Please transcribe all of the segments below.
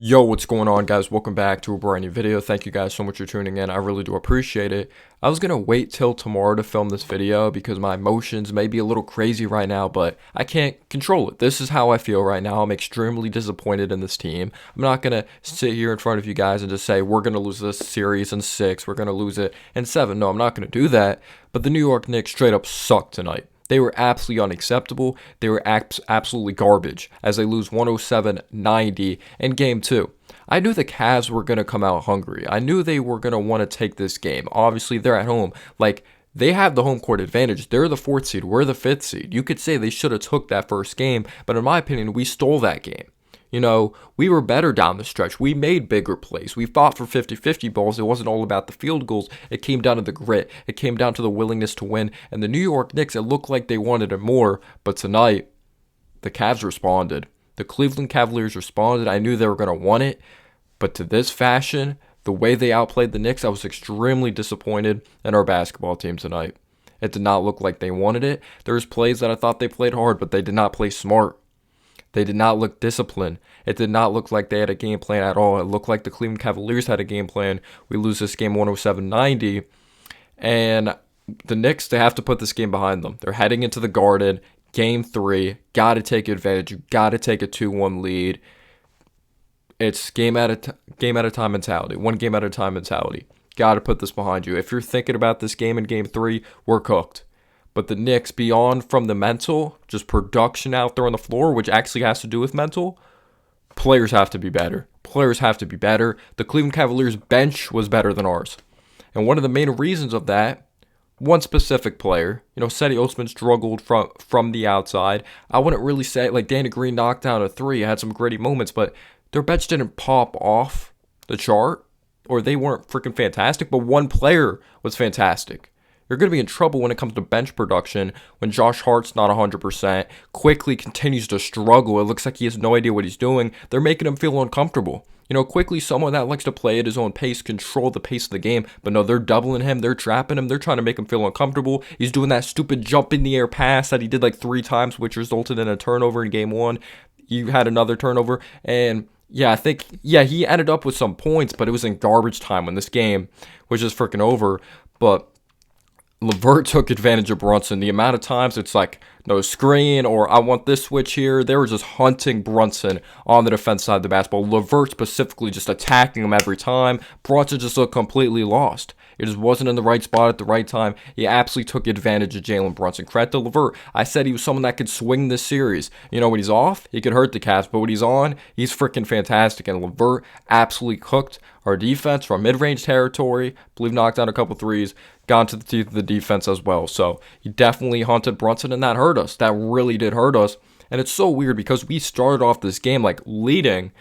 Yo, what's going on, guys? Welcome back to a brand new video. Thank you guys so much for tuning in. I really do appreciate it. I was gonna wait till tomorrow to film this video because my emotions may be a little crazy right now, but I can't control it. This is how I feel right now. I'm extremely disappointed in this team. I'm not gonna sit here in front of you guys and just say we're gonna lose this series in 6, we're gonna lose it in 7. No, I'm not gonna do that. But the New York Knicks straight up sucked tonight. They were absolutely unacceptable. They were absolutely garbage as they lose 107-90 in game 2. I knew the Cavs were going to come out hungry. I knew they were going to want to take this game. Obviously, they're at home. Like, they have the home court advantage. They're the 4th seed. We're the 5th seed. You could say they should have took that first game, but in my opinion, we stole that game. You know, we were better down the stretch. We made bigger plays. We fought for 50-50 balls. It wasn't all about the field goals. It came down to the grit. It came down to the willingness to win. And the New York Knicks, it looked like they wanted it more. But tonight, the Cavs responded. The Cleveland Cavaliers responded. I knew they were going to want it. But to this fashion, the way they outplayed the Knicks, I was extremely disappointed in our basketball team tonight. It did not look like they wanted it. There was plays that I thought they played hard, but they did not play smart. They did not look disciplined. It did not look like they had a game plan at all. It looked like the Cleveland Cavaliers had a game plan. We lose this game 107-90. And the Knicks, they have to put this game behind them. They're heading into the Garden. Game 3. Got to take advantage. You got to take a 2-1 lead. It's game at a time mentality. One game at a time mentality. Got to put this behind you. If you're thinking about this game in game 3, we're cooked. But the Knicks, beyond from the mental, just production out there on the floor, which actually has to do with mental, players have to be better. Players have to be better. The Cleveland Cavaliers bench was better than ours. And one of the main reasons of that, one specific player, Cedi Osman struggled from the outside. I wouldn't really say, like, Danny Green knocked down a 3, had some gritty moments, but their bench didn't pop off the chart, or they weren't freaking fantastic, but one player was fantastic. You're going to be in trouble when it comes to bench production when Josh Hart's not 100%, quickly continues to struggle. It looks like he has no idea what he's doing. They're making him feel uncomfortable. Quickly, someone that likes to play at his own pace, control the pace of the game, but no, they're doubling him, they're trapping him, they're trying to make him feel uncomfortable. He's doing that stupid jump in the air pass that he did like 3 times, which resulted in a turnover in game 1. You had another turnover, and yeah, he ended up with some points, but it was in garbage time when this game was just freaking over. But LeVert took advantage of Brunson. The amount of times it's like, no screen, or I want this switch here. They were just hunting Brunson on the defense side of the basketball. LeVert specifically just attacking him every time. Brunson just looked completely lost. It just wasn't in the right spot at the right time. He absolutely took advantage of Jalen Brunson. Credit to LeVert. I said he was someone that could swing this series. When he's off, he could hurt the Cavs, but when he's on, he's freaking fantastic. And LeVert absolutely cooked our defense from mid-range territory. I believe knocked down a couple threes. Got into the teeth of the defense as well. So he definitely hunted Brunson, and that hurt us. That really did hurt us. And it's so weird because we started off this game like leading.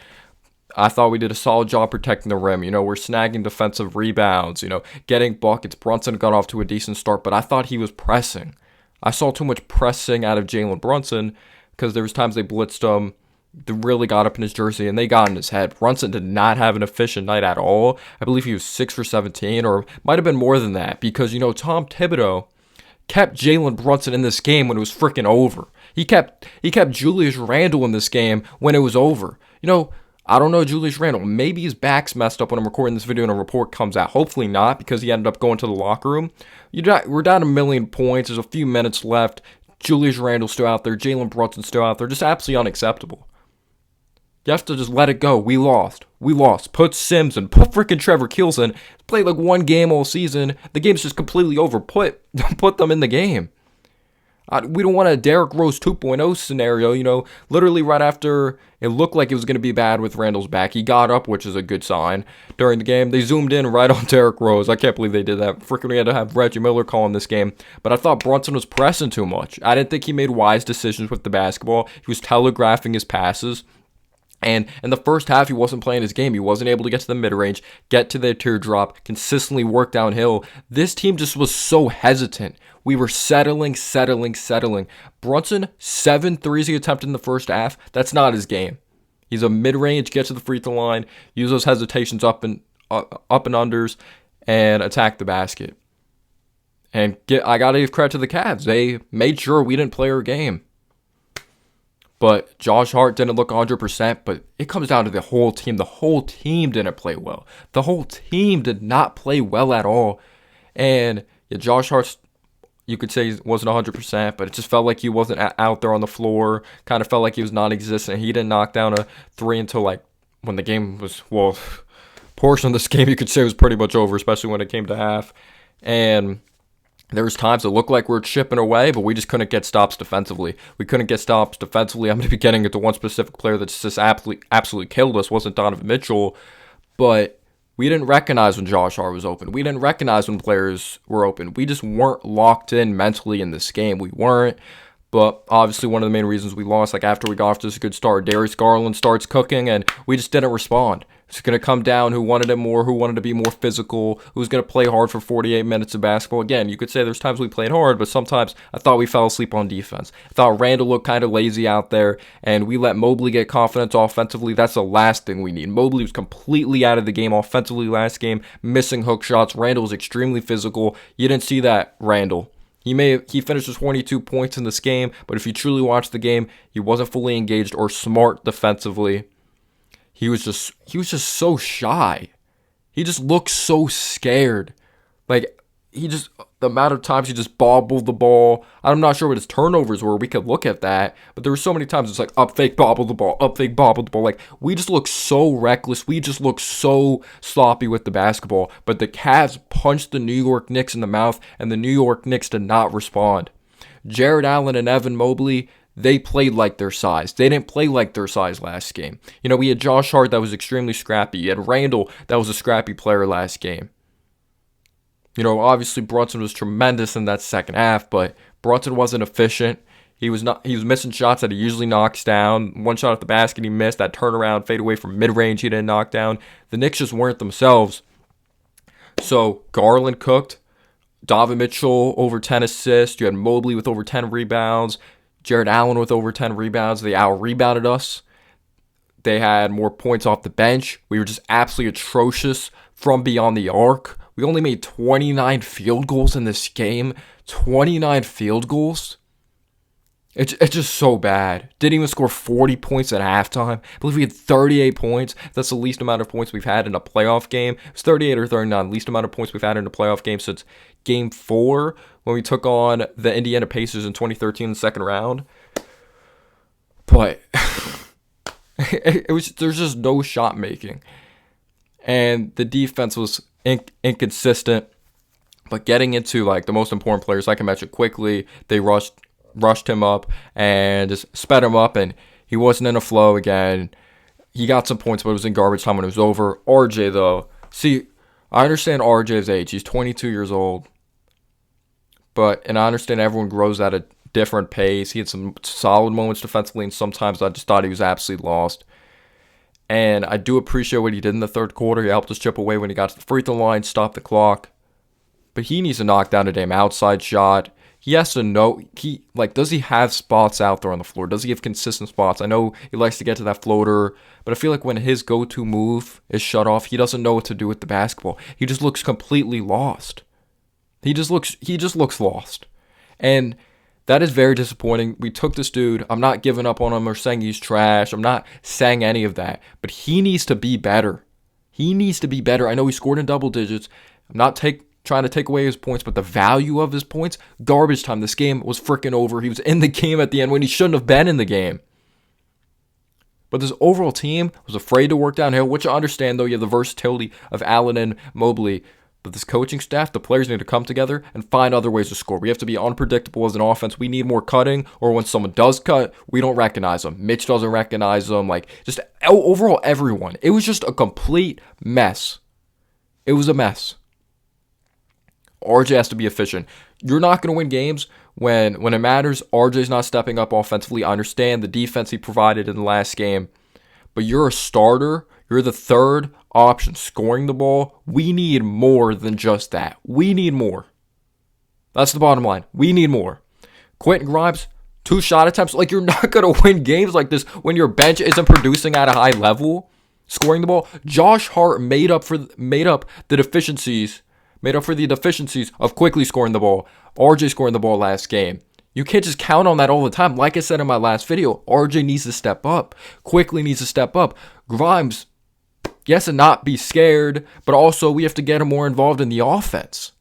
I thought we did a solid job protecting the rim. We're snagging defensive rebounds, getting buckets. Brunson got off to a decent start, but I thought he was pressing. I saw too much pressing out of Jalen Brunson because there was times they blitzed him. They really got up in his jersey, and they got in his head. Brunson did not have an efficient night at all. I believe he was 6 for 17, or might have been more than that, because, Tom Thibodeau kept Jalen Brunson in this game when it was freaking over. He kept Julius Randle in this game when it was over. I don't know Julius Randle. Maybe his back's messed up when I'm recording this video and a report comes out. Hopefully not, because he ended up going to the locker room. We're down 1,000,000 points. There's a few minutes left. Julius Randle's still out there. Jalen Brunson's still out there. Just absolutely unacceptable. You have to just let it go. We lost. Put Sims and put freaking Trevor Keels. Played like one game all season. The game's just completely over. Put them in the game. We don't want a Derrick Rose 2.0 scenario. Literally right after it looked like it was going to be bad with Randall's back, he got up, which is a good sign. During the game, they zoomed in right on Derrick Rose. I can't believe they did that. Freaking, we had to have Reggie Miller calling this game. But I thought Brunson was pressing too much. I didn't think he made wise decisions with the basketball. He was telegraphing his passes. And in the first half, he wasn't playing his game. He wasn't able to get to the mid-range, get to the teardrop, consistently work downhill. This team just was so hesitant. We were settling. Brunson, 7 threes he attempted in the first half. That's not his game. He's a mid-range, get to the free throw line, use those hesitations up and unders, and attack the basket. And I got to give credit to the Cavs. They made sure we didn't play our game. But Josh Hart didn't look 100%, but it comes down to the whole team. The whole team didn't play well. The whole team did not play well at all. And yeah, Josh Hart, you could say he wasn't 100%, but it just felt like he wasn't out there on the floor. Kind of felt like he was non-existent. He didn't knock down a three until like when the game was, well, portion of this game you could say was pretty much over, especially when it came to half. And there was times it looked like we were chipping away, but we just couldn't get stops defensively. We couldn't get stops defensively. I'm going to be getting into one specific player that's just absolutely killed us. Wasn't Donovan Mitchell, but we didn't recognize when Josh Hart was open. We didn't recognize when players were open. We just weren't locked in mentally in this game. We weren't. But obviously one of the main reasons we lost, like after we got off to this good start, Darius Garland starts cooking, and we just didn't respond. It's going to come down who wanted it more, who wanted to be more physical, who's going to play hard for 48 minutes of basketball. Again, you could say there's times we played hard, but sometimes I thought we fell asleep on defense. I thought Randall looked kind of lazy out there, and we let Mobley get confidence offensively. That's the last thing we need. Mobley was completely out of the game offensively last game, missing hook shots. Randall was extremely physical. You didn't see that, Randall. He finished with 22 points in this game, but if you truly watch the game, he wasn't fully engaged or smart defensively. He was just so shy. He just looked so scared. Like, the amount of times he just bobbled the ball. I'm not sure what his turnovers were. We could look at that. But there were so many times it's like, up fake, bobble the ball, up fake, bobble the ball. Like, we just look so reckless. We just look so sloppy with the basketball. But the Cavs punched the New York Knicks in the mouth, and the New York Knicks did not respond. Jared Allen and Evan Mobley, they played like their size. They didn't play like their size last game. We had Josh Hart that was extremely scrappy. You had Randall that was a scrappy player last game. Obviously Brunson was tremendous in that second half, but Brunson wasn't efficient. He was missing shots that he usually knocks down. One shot at the basket he missed. That turnaround fade away from mid-range he didn't knock down. The Knicks just weren't themselves. So Garland cooked. Donovan Mitchell over 10 assists. You had Mobley with over 10 rebounds. Jared Allen with over 10 rebounds. They out-rebounded us. They had more points off the bench. We were just absolutely atrocious from beyond the arc. We only made 29 field goals in this game. 29 field goals? It's just so bad. Didn't even score 40 points at halftime. I believe we had 38 points. That's the least amount of points we've had in a playoff game. It was 38 or 39. Least amount of points we've had in a playoff game since Game 4 when we took on the Indiana Pacers in 2013 in the second round. But there's just no shot making. And the defense was inconsistent. But getting into like the most important players, like I mentioned quickly, they rushed him up and just sped him up, and he wasn't in a flow again. He got some points, but it was in garbage time when it was over. RJ, though, see, I understand RJ's age. He's 22 years old. And I understand everyone grows at a different pace. He had some solid moments defensively, and sometimes I just thought he was absolutely lost. And I do appreciate what he did in the third quarter. He helped us chip away when he got to the free throw line, stopped the clock. But he needs to knock down a damn outside shot. He has to know, does he have spots out there on the floor? Does he have consistent spots? I know he likes to get to that floater, but I feel like when his go-to move is shut off, he doesn't know what to do with the basketball. He just looks completely lost. He just looks lost. And that is very disappointing. We took this dude. I'm not giving up on him or saying he's trash. I'm not saying any of that, but he needs to be better. He needs to be better. I know he scored in double digits. I'm not trying to take away his points, but the value of his points, garbage time. This game was freaking over. He was in the game at the end when he shouldn't have been in the game. But this overall team was afraid to work downhill, which I understand, though. You have the versatility of Allen and Mobley. But this coaching staff, the players need to come together and find other ways to score. We have to be unpredictable as an offense. We need more cutting, or when someone does cut, we don't recognize them. Mitch doesn't recognize them. Just overall, everyone. It was just a complete mess. It was a mess. RJ has to be efficient. You're not going to win games when it matters. RJ's not stepping up offensively. I understand the defense he provided in the last game. But you're a starter. You're the third option scoring the ball. We need more than just that. We need more. That's the bottom line. We need more. Quentin Grimes, 2 shot attempts. You're not going to win games like this when your bench isn't producing at a high level, scoring the ball. Josh Hart made up for the deficiencies of quickly scoring the ball. RJ scoring the ball last game. You can't just count on that all the time. Like I said in my last video, RJ needs to step up. Quickly needs to step up. Grimes, yes, and not be scared, but also we have to get him more involved in the offense.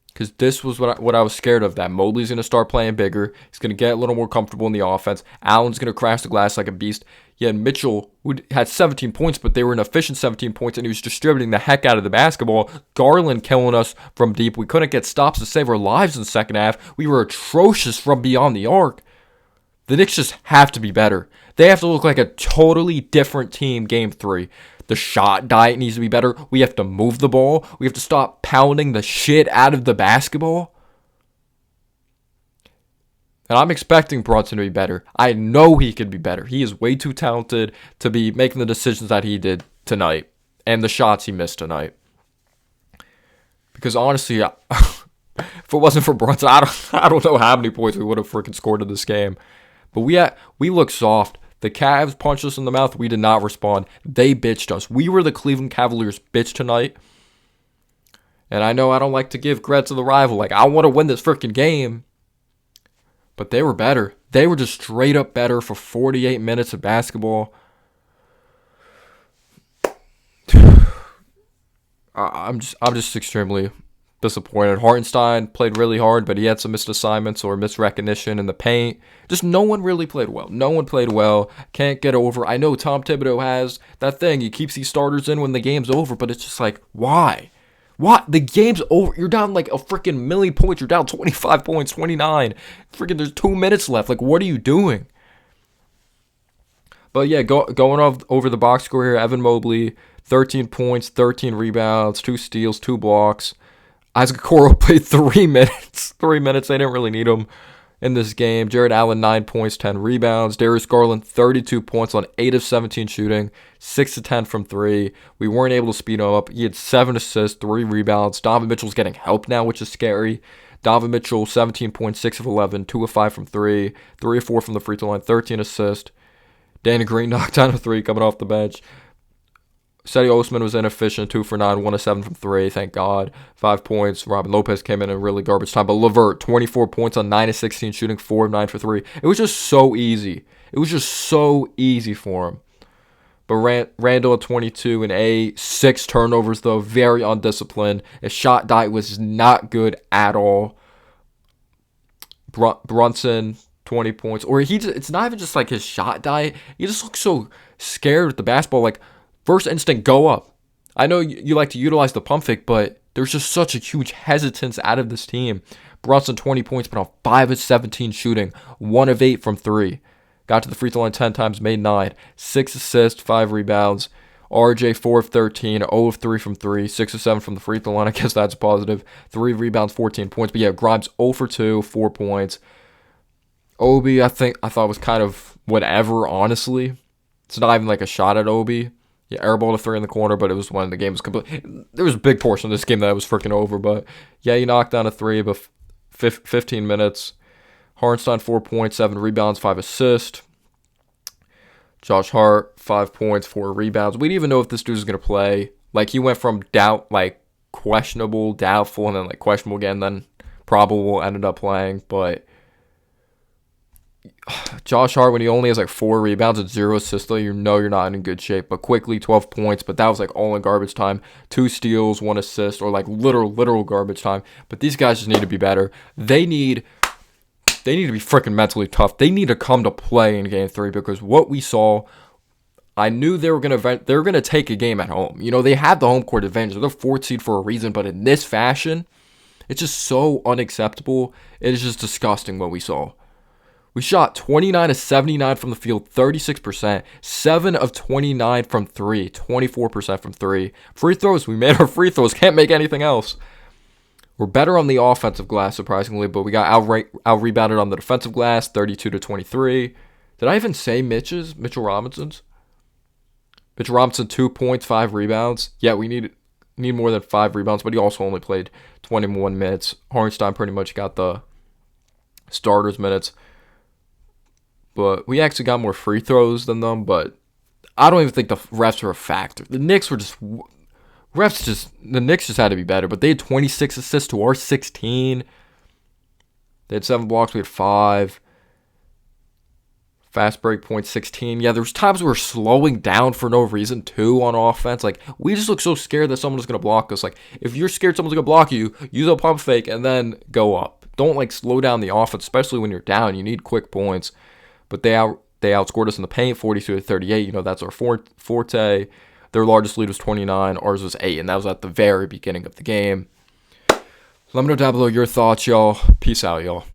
Because this was what I was scared of, that Mobley's going to start playing bigger. He's going to get a little more comfortable in the offense. Allen's going to crash the glass like a beast. Yeah, Mitchell had 17 points, but they were an efficient 17 points, and he was distributing the heck out of the basketball. Garland killing us from deep. We couldn't get stops to save our lives in the second half. We were atrocious from beyond the arc. The Knicks just have to be better. They have to look like a totally different team game 3. The shot diet needs to be better. We have to move the ball. We have to stop pounding the shit out of the basketball. And I'm expecting Brunson to be better. I know he could be better. He is way too talented to be making the decisions that he did tonight and the shots he missed tonight. Because honestly, if it wasn't for Brunson, I don't know how many points we would have freaking scored in this game. But we look soft. The Cavs punched us in the mouth. We did not respond. They bitched us. We were the Cleveland Cavaliers bitch tonight. And I know I don't like to give credit to the rival. Like, I want to win this freaking game. But they were better. They were just straight up better for 48 minutes of basketball. I'm just extremely disappointed. Hartenstein played really hard, but he had some missed assignments or misrecognition in the paint. Just no one really played well. No one played well. Can't get over. I know Tom Thibodeau has that thing. He keeps these starters in when the game's over, but it's just like, why? What? The game's over. You're down like a freaking million points. You're down 25 points, 29. Freaking there's 2 minutes left. Like, what are you doing? But yeah, going off over the box score here, Evan Mobley, 13 points, 13 rebounds, 2 steals, 2 blocks. Isaac Okoro played 3 minutes. 3 minutes. They didn't really need him in this game. Jared Allen, 9 points, 10 rebounds. Darius Garland, 32 points on 8 of 17 shooting, 6 of 10 from 3. We weren't able to speed him up. He had 7 assists, 3 rebounds. Donovan Mitchell's getting help now, which is scary. Donovan Mitchell, 17 points, 6 of 11, 2 of 5 from 3, 3 of 4 from the free throw line, 13 assists. Danny Green knocked down a 3 coming off the bench. Cedi Osman was inefficient, 2 for 9, 1 of 7 from 3, thank God. 5 points. Robin Lopez came in really garbage time. But LeVert, 24 points on 9 of 16 shooting, 4 of 9 for 3. It was just so easy. It was just so easy for him. But Randall at 22 and 8, 6 turnovers though, very undisciplined. His shot diet was not good at all. Brunson, 20 points. Or it's not even just like his shot diet. He just looks so scared with the basketball. Like, first instinct, go up. I know you like to utilize the pump fake, but there's just such a huge hesitance out of this team. Brunson, 20 points, but on 5 of 17 shooting, 1 of 8 from 3. Got to the free throw line 10 times, made 9. 6 assists, 5 rebounds. RJ, 4 of 13, 0 of 3 from 3, 6 of 7 from the free throw line. I guess that's positive. 3 rebounds, 14 points. But yeah, Grimes, 0 for 2, 4 points. Obi, I thought was kind of whatever, honestly. It's not even like a shot at Obi. Yeah, airball to 3 in the corner, but it was when the game was complete. There was a big portion of this game that was freaking over, but yeah, he knocked down a 3, but 15 minutes. Hartenstein, 4 points, 7 rebounds, 5 assists. Josh Hart, 5 points, 4 rebounds. We didn't even know if this dude was going to play. Like, he went from questionable, doubtful, and then questionable again, then probable, ended up playing, but Josh Hart, when he only has 4 rebounds and 0 assists, you know you're not in good shape. But quickly, 12 points, but that was all in garbage time. 2 steals, 1 assist, or literal garbage time. But these guys just need to be better. They need to be freaking mentally tough. They need to come to play in Game 3 because what we saw, I knew they were gonna take a game at home. You know, they had the home court advantage. They're the 4th seed for a reason, but in this fashion, it's just so unacceptable. It is just disgusting what we saw. We shot 29 of 79 from the field, 36%, 7 of 29 from 3, 24% from 3. Free throws, we made our free throws, can't make anything else. We're better on the offensive glass, surprisingly, but we got out-rebounded on the defensive glass, 32 to 23. Did I even say Mitchell Robinson's? Mitchell Robinson, 2 points, 5 rebounds. Yeah, we need more than 5 rebounds, but he also only played 21 minutes. Hartenstein pretty much got the starters minutes. But we actually got more free throws than them, but I don't even think the refs are a factor. The Knicks had to be better, but they had 26 assists to our 16. They had 7 blocks. We had 5. Fast break point 16. Yeah, there's times we were slowing down for no reason too on offense. Like, we just look so scared that someone's going to block us. Like, if you're scared someone's going to block you, use a pump fake and then go up. Don't, like, slow down the offense, especially when you're down. You need quick points. But they outscored us in the paint, 42-38. You know, that's our forte. Their largest lead was 29. Ours was 8, and that was at the very beginning of the game. Let me know down below your thoughts, y'all. Peace out, y'all.